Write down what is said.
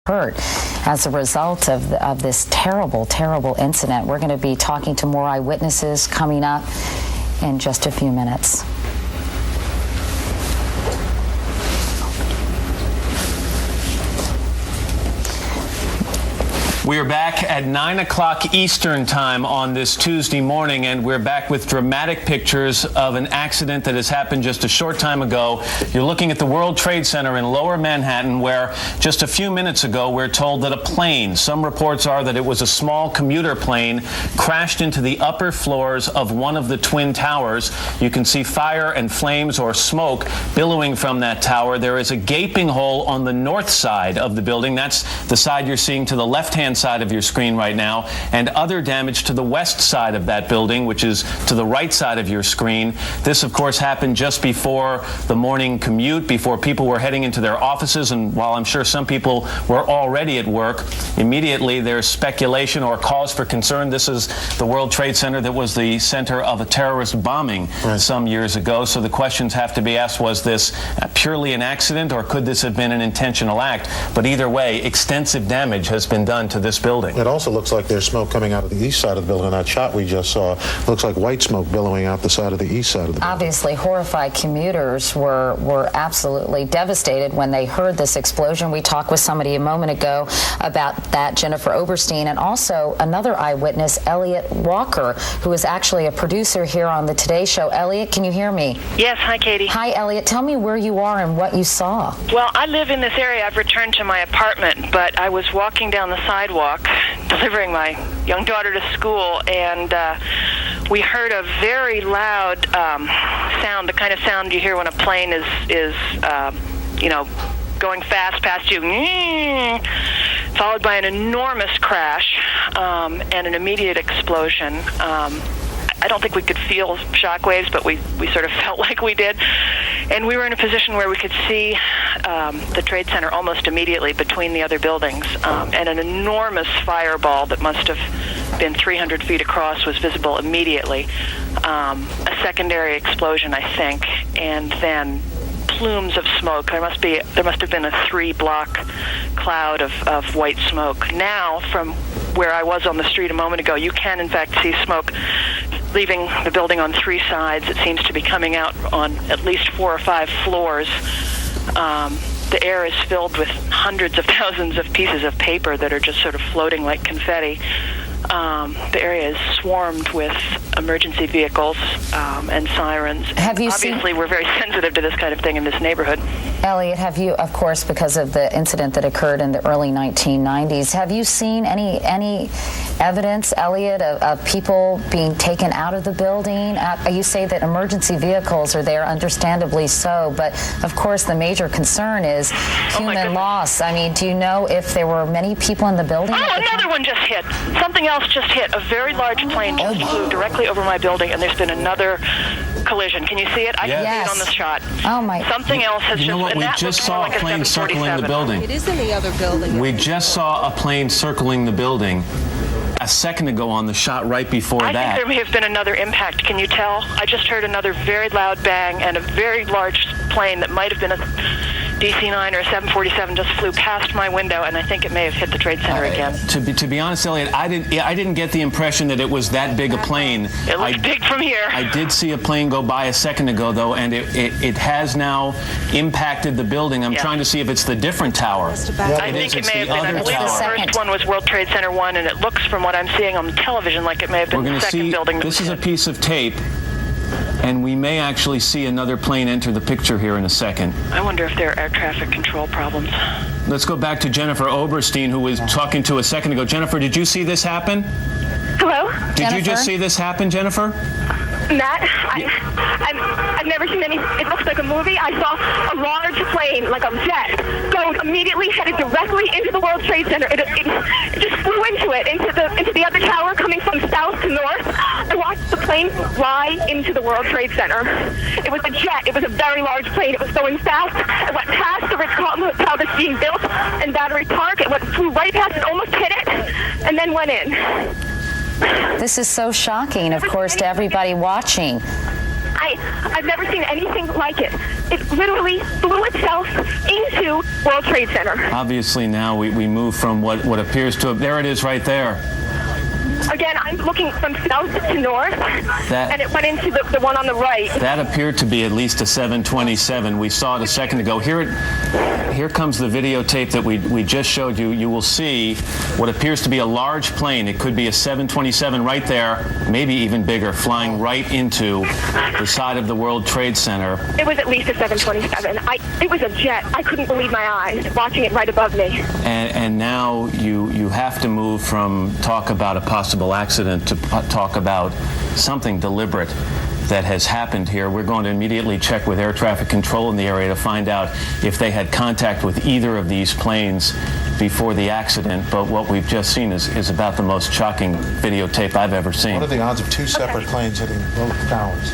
hurt as a result of this terrible, terrible incident. We're going to be talking to more eyewitnesses coming up in just a few minutes. We are back at 9 o'clock Eastern time on this Tuesday morning, and we're back with dramatic pictures of an accident that has happened just a short time ago. You're looking at the World Trade Center in Lower Manhattan, where just a few minutes ago we're told that a plane, some reports are that it was a small commuter plane, crashed into the upper floors of one of the twin towers. You can see fire and flames or smoke billowing from that tower. There is a gaping hole on the north side of the building. That's the side you're seeing to the left-hand side of your screen right now, and other damage to the west side of that building, which is to the right side of your screen. This, of course, happened just before the morning commute, before people were heading into their offices, and while I'm sure some people were already at work, immediately there's speculation or cause for concern. This is the World Trade Center that was the center of a terrorist bombing some years ago, so the questions have to be asked, was this purely an accident, or could this have been an intentional act? But either way, extensive damage has been done to this building. It also looks like there's smoke coming out of the east side of the building. That shot we just saw looks like white smoke billowing out the side of the east side of the building. Obviously, horrified commuters were absolutely devastated when they heard this explosion. We talked with somebody a moment ago about that, Jennifer Oberstein, and also another eyewitness, Elliot Walker, who is actually a producer here on the Today Show. Elliot, can you hear me? Yes. Hi, Katie. Hi, Elliot. Tell me where you are and what you saw. Well, I live in this area. I've returned to my apartment, but I was walking down the sidewalk delivering my young daughter to school, and we heard a very loud sound, the kind of sound you hear when a plane is going fast past you, followed by an enormous crash and an immediate explosion. I don't think we could feel shockwaves, but we sort of felt like we did. And we were in a position where we could see the Trade Center almost immediately between the other buildings. And an enormous fireball that must have been 300 feet across was visible immediately. A secondary explosion, I think, and then plumes of smoke. There must have been a 3-block cloud of white smoke. Now, from where I was on the street a moment ago, you can in fact see smoke leaving the building on 3 sides. It seems to be coming out on at least 4 or 5 floors. The air is filled with hundreds of thousands of pieces of paper that are just sort of floating like confetti. The area is swarmed with emergency vehicles and sirens. Obviously, we're very sensitive to this kind of thing in this neighborhood. Elliot, have you, of course, because of the incident that occurred in the early 1990s, have you seen any evidence, Elliot, of people being taken out of the building? You say that emergency vehicles are there, understandably so, but of course the major concern is human loss. I mean, do you know if there were many people in the building? Oh, another one just hit. Something else just hit. A very large plane just flew directly over my building, and there's been another collision. Can you see it? I can see it on the shot. Oh my! Something else has You know what? We just saw a plane circling the building. It is in the other building. We just saw a plane circling the building a second ago on the shot right before that. I think there may have been another impact. Can you tell? I just heard another very loud bang, and a very large plane that might have been a DC-9 or a 747 just flew past my window, and I think it may have hit the Trade Center again. To be honest, Elliot, I didn't get the impression that it was that big a plane. It looks big from here. I did see a plane go by a second ago, though, and it has now impacted the building. I'm trying to see if it's the different tower. I think it may have been. I believe the first one was World Trade Center 1, and it looks, from what I'm seeing on television, like it may have been the second building. This is a piece of tape, and we may actually see another plane enter the picture here in a second. I wonder if there are air traffic control problems. Let's go back to Jennifer Oberstein, who was talking to a second ago. Jennifer, did you see this happen? Hello? Did you just see this happen, Jennifer? Matt, I've never seen any. It looks like a movie. I saw a large plane, like a jet, go immediately headed directly into the World Trade Center. It just flew into it, into the other tower, coming from south to north. I watched the plane fly into the World Trade Center. It was a jet. It was a very large plane. It was going fast. It went past the Ritz-Carlton Hotel that's being built in Battery Park. It flew right past it, almost hit it, and then went in. This is so shocking, of course, to everybody watching. I've never seen anything like it. It literally flew itself into World Trade Center. Obviously, now we move from what appears to have, there it is right there. Again, I'm looking from south to north, and it went into the one on the right. That appeared to be at least a 727. We saw it a second ago. Here comes the videotape that we just showed you. You will see what appears to be a large plane. It could be a 727 right there, maybe even bigger, flying right into the side of the World Trade Center. It was at least a 727. It was a jet. I couldn't believe my eyes watching it right above me. And now you have to move from talk about a possible accident to talk about something deliberate that has happened here. We're going to immediately check with air traffic control in the area to find out if they had contact with either of these planes before the accident. But what we've just seen is about the most shocking videotape I've ever seen. What are the odds of two separate planes hitting both towers?